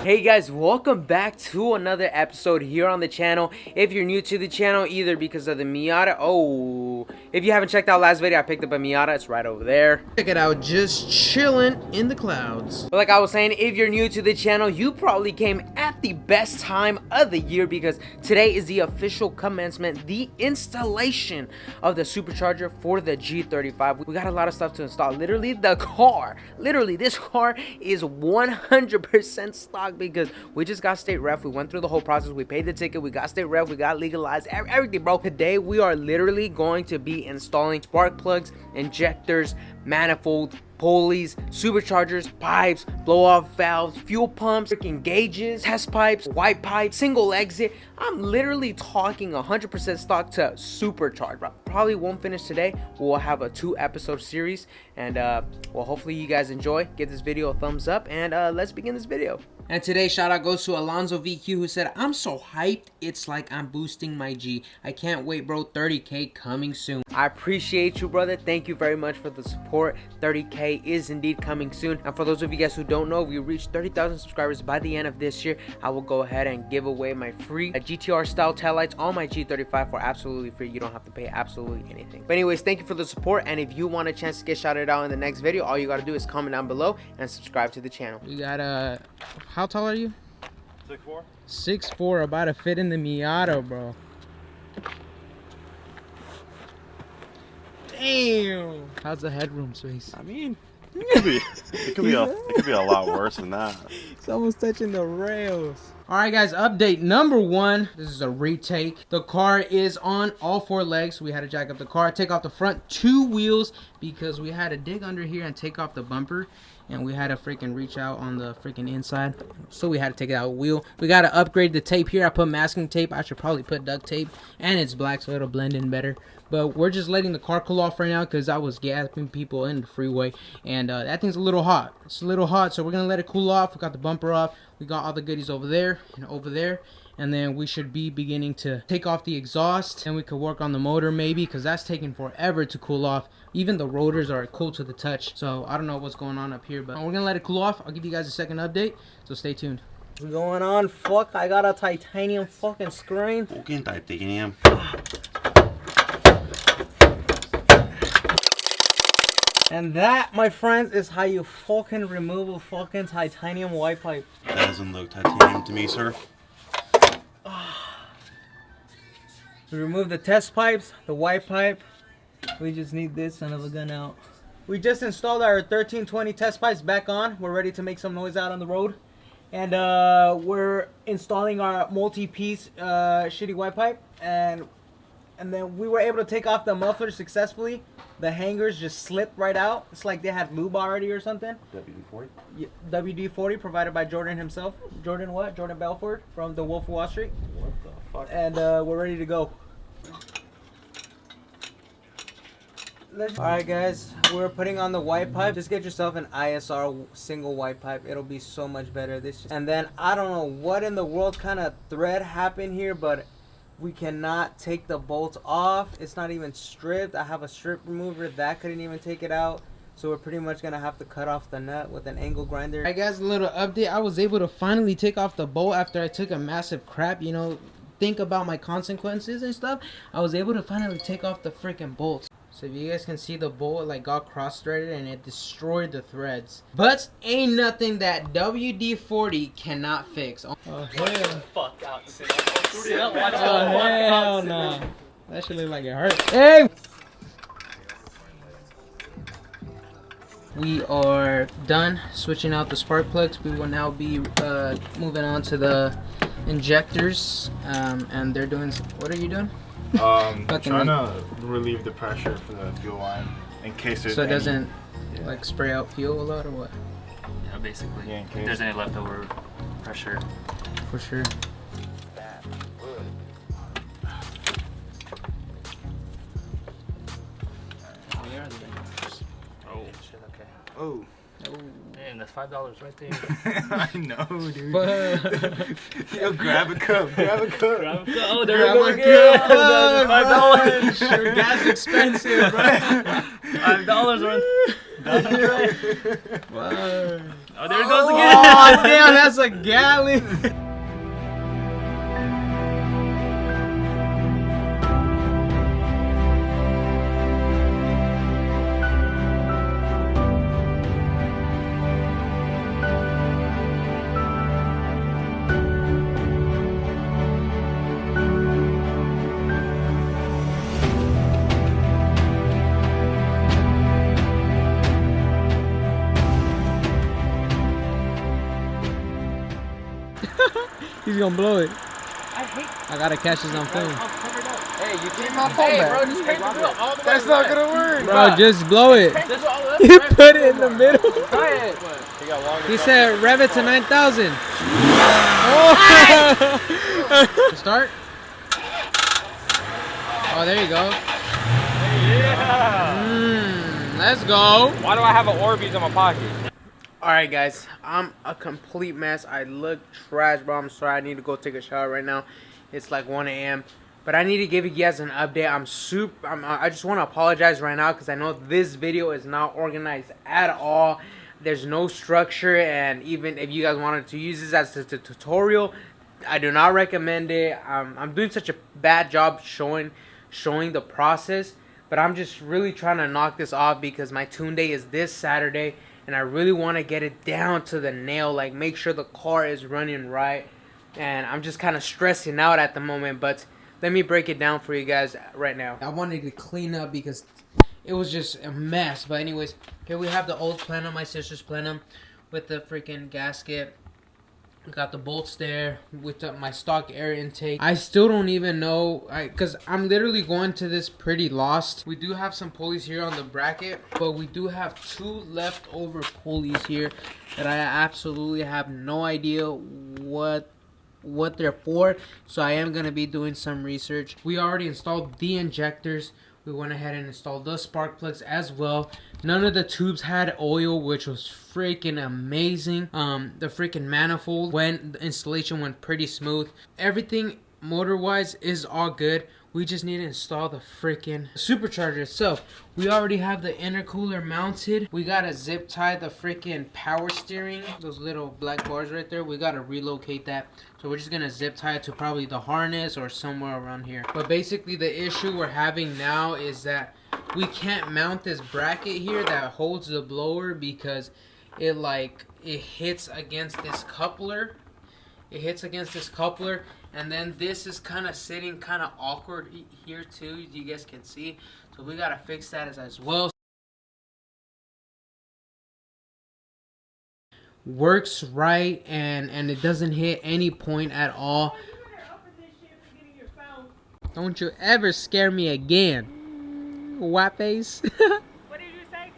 Hey guys, welcome back to another episode here on the channel. If you're new to the channel, either because of the Miata, if you haven't checked out last video, I picked up a Miata, it's right over there. Check it out, just chilling in the clouds. But like I was saying, if you're new to the channel, you probably came at the best time of the year because today is the official commencement, the installation of the supercharger for the G35. We got a lot of stuff to install. Literally, this car is 100% stock because we just got state ref. We went through the whole process. We paid the ticket. We got state ref. We got legalized. Everything, bro. Today, we are literally going to be installing spark plugs, injectors, manifold, pulleys, superchargers, pipes, blow-off valves, fuel pumps, freaking gauges, test pipes, white pipes, single exit. I'm literally talking 100% stock to supercharge, bro. Probably won't finish today. We'll have a 2-episode series, and well, hopefully you guys enjoy. Give this video a thumbs up, and let's begin this video. And today's shout out goes to Alonzo VQ, who said, "I'm so hyped, it's like I'm boosting my G. I can't wait, bro. 30K coming soon." I appreciate you, brother. Thank you very much for the support. 30K is indeed coming soon. And for those of you guys who don't know, if we reach 30,000 subscribers by the end of this year, I will go ahead and give away my free GTR style taillights on my G35 for absolutely free. You don't have to pay absolutely anything. But anyways, thank you for the support. And if you want a chance to get shouted out in the next video, all you got to do is comment down below and subscribe to the channel. We got how tall are you? 6'4". 6'4", about to fit in the Miata, bro. Damn. How's the headroom space? I mean, it could be a lot worse than that. It's almost touching the rails. All right, guys. Update number 1. This is a retake. The car is on all 4 legs. We had to jack up the car, take off the front 2 wheels because we had to dig under here and take off the bumper. And we had to freaking reach out on the freaking inside, so we had to take it out a wheel. We got to upgrade the tape here. I put masking tape. I should probably put duct tape, and it's black, so it'll blend in better. But we're just letting the car cool off right now because I was gapping people in the freeway, and that thing's a little hot. It's a little hot, so we're gonna let it cool off. We got the bumper off. We got all the goodies over there and over there. And then we should be beginning to take off the exhaust, and we could work on the motor maybe, because that's taking forever to cool off. Even the rotors are cool to the touch, so I don't know what's going on up here, but we're gonna let it cool off. I'll give you guys a second update, so stay tuned. What's going on? Fuck, I got a titanium fucking screen. Fucking titanium. And that, my friends, is how you fucking remove a fucking titanium white pipe. That doesn't look titanium to me, sir. We removed the test pipes, the white pipe. We just need this end of the gun out. We just installed our 1320 test pipes back on. We're ready to make some noise out on the road. And we're installing our multi-piece shitty white pipe. And then we were able to take off the muffler successfully. The hangers just slipped right out. It's like they had lube already or something. WD-40? Yeah, WD-40 provided by Jordan himself. Jordan what? Jordan Belford from the Wolf of Wall Street. What the fuck? And we're ready to go. Alright guys, we're putting on the white pipe. Just get yourself an ISR single white pipe. It'll be so much better. And then I don't know what in the world kind of thread happened here, but we cannot take the bolts off. It's not even stripped. I have a strip remover that couldn't even take it out. So we're pretty much gonna have to cut off the nut with an angle grinder. Alright guys, a little update. I was able to finally take off the bolt after I took a massive crap, you know, think about my consequences and stuff. I was able to finally take off the freaking bolts. So if you guys can see, the bolt like got cross-threaded and it destroyed the threads. But ain't nothing that WD-40 cannot fix. Oh hell! Fuck out, sit up, watch Oh out. hell no! That should look like it hurt. Hey! We are done switching out the spark plugs. We will now be moving on to the injectors, and they're doing. What are you doing? Trying to relieve the pressure for the fuel line in case there's so it doesn't like spray out fuel a lot or what? Yeah, basically. Yeah, in If case. there's any leftover pressure. For sure. Where are the injectors? Oh shit, okay. Oh. Man, that's $5 right there. I know, dude. But Yo, grab a cup. Grab a cup. Oh, there Grab we a go cup. again. $5. Sure, gas expensive, bro. $5 worth. Oh, there it goes again. Oh, damn, that's a gallon. He's gonna blow it. I gotta catch this on film. Hey, you keep my phone back. bro, just crank the wheel all the way. That's not gonna work. Bro, just blow it. Crank this all up. You put it in the middle. Try it. He said rev it to 9,000. Oh. Start. Oh, there you go. Yeah. Let's go. Why do I have an Orbeez in my pocket? Alright guys, I'm a complete mess. I look trash, bro. I'm sorry. I need to go take a shower right now. It's like 1 a.m. But I need to give you guys an update. I just want to apologize right now because I know this video is not organized at all. There's no structure, and even if you guys wanted to use this as a tutorial, I do not recommend it. I'm doing such a bad job showing the process, but I'm just really trying to knock this off because my tune day is this Saturday. And I really want to get it down to the nail, like make sure the car is running right. And I'm just kind of stressing out at the moment, but let me break it down for you guys right now. I wanted to clean up because it was just a mess. But anyways, here we have the old plenum, my sister's plenum, with the freaking gasket. We got the bolts there with my stock air intake. I still don't even know, because I'm literally going to this pretty lost. We do have some pulleys here on the bracket, but we do have 2 leftover pulleys here that I absolutely have no idea what they're for. So I am going to be doing some research. We already installed the injectors. We went ahead and installed the spark plugs as well. None of the tubes had oil, which was freaking amazing. The freaking manifold, the installation went pretty smooth. Everything motor-wise is all good. We just need to install the freaking supercharger itself. We already have the intercooler mounted. We gotta zip tie the freaking power steering, those little black bars right there. We gotta relocate that. So we're just gonna zip tie it to probably the harness or somewhere around here. But basically the issue we're having now is that we can't mount this bracket here that holds the blower because it hits against this coupler. It hits against this coupler, and then this is kind of sitting kind of awkward here too, you guys can see. So we gotta fix that as well. Works right, and it doesn't hit any point at all. Don't you ever scare me again, white face. What did you say?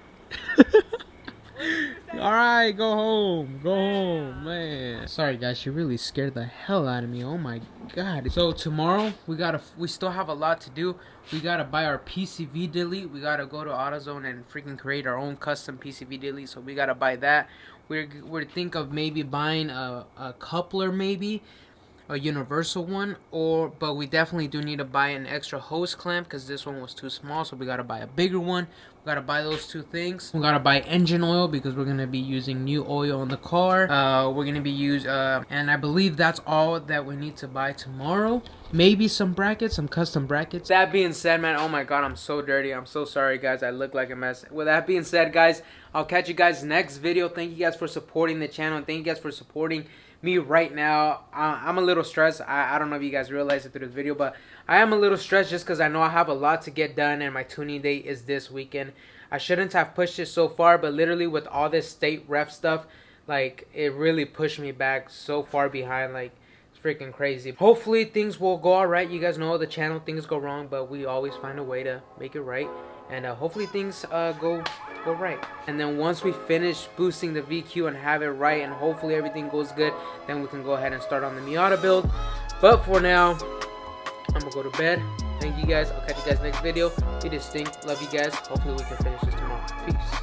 Alright, go home, man. Sorry guys, she really scared the hell out of me. Oh my god. So tomorrow we still have a lot to do. We gotta buy our PCV delete. We gotta go to AutoZone and freaking create our own custom PCV delete. So we gotta buy that. We're think of maybe buying a coupler, maybe a universal one, but we definitely do need to buy an extra hose clamp because this one was too small. So we gotta buy a bigger one. We gotta buy those 2 things. We gotta buy engine oil because we're gonna be using new oil in the car. We're gonna be and I believe that's all that we need to buy tomorrow. Maybe some brackets, some custom brackets. That being said, man, oh my god, I'm so dirty. I'm so sorry, guys. I look like a mess. With that being said, guys, I'll catch you guys next video. Thank you guys for supporting the channel, and thank you guys for supporting me right now. I'm a little stressed. I don't know if you guys realize it through this video, but I am a little stressed just because I know I have a lot to get done, and my tuning day is this weekend. I shouldn't have pushed it so far, but literally with all this state ref stuff, like, it really pushed me back so far behind. Like, it's freaking crazy. Hopefully things will go all right. You guys know the channel, things go wrong, but we always find a way to make it right. And hopefully things go right. And then once we finish boosting the VQ and have it right, and hopefully everything goes good, then we can go ahead and start on the Miata build. But for now, I'm gonna go to bed. Thank you guys. I'll catch you guys next video. Be distinct. Love you guys. Hopefully we can finish this tomorrow. Peace.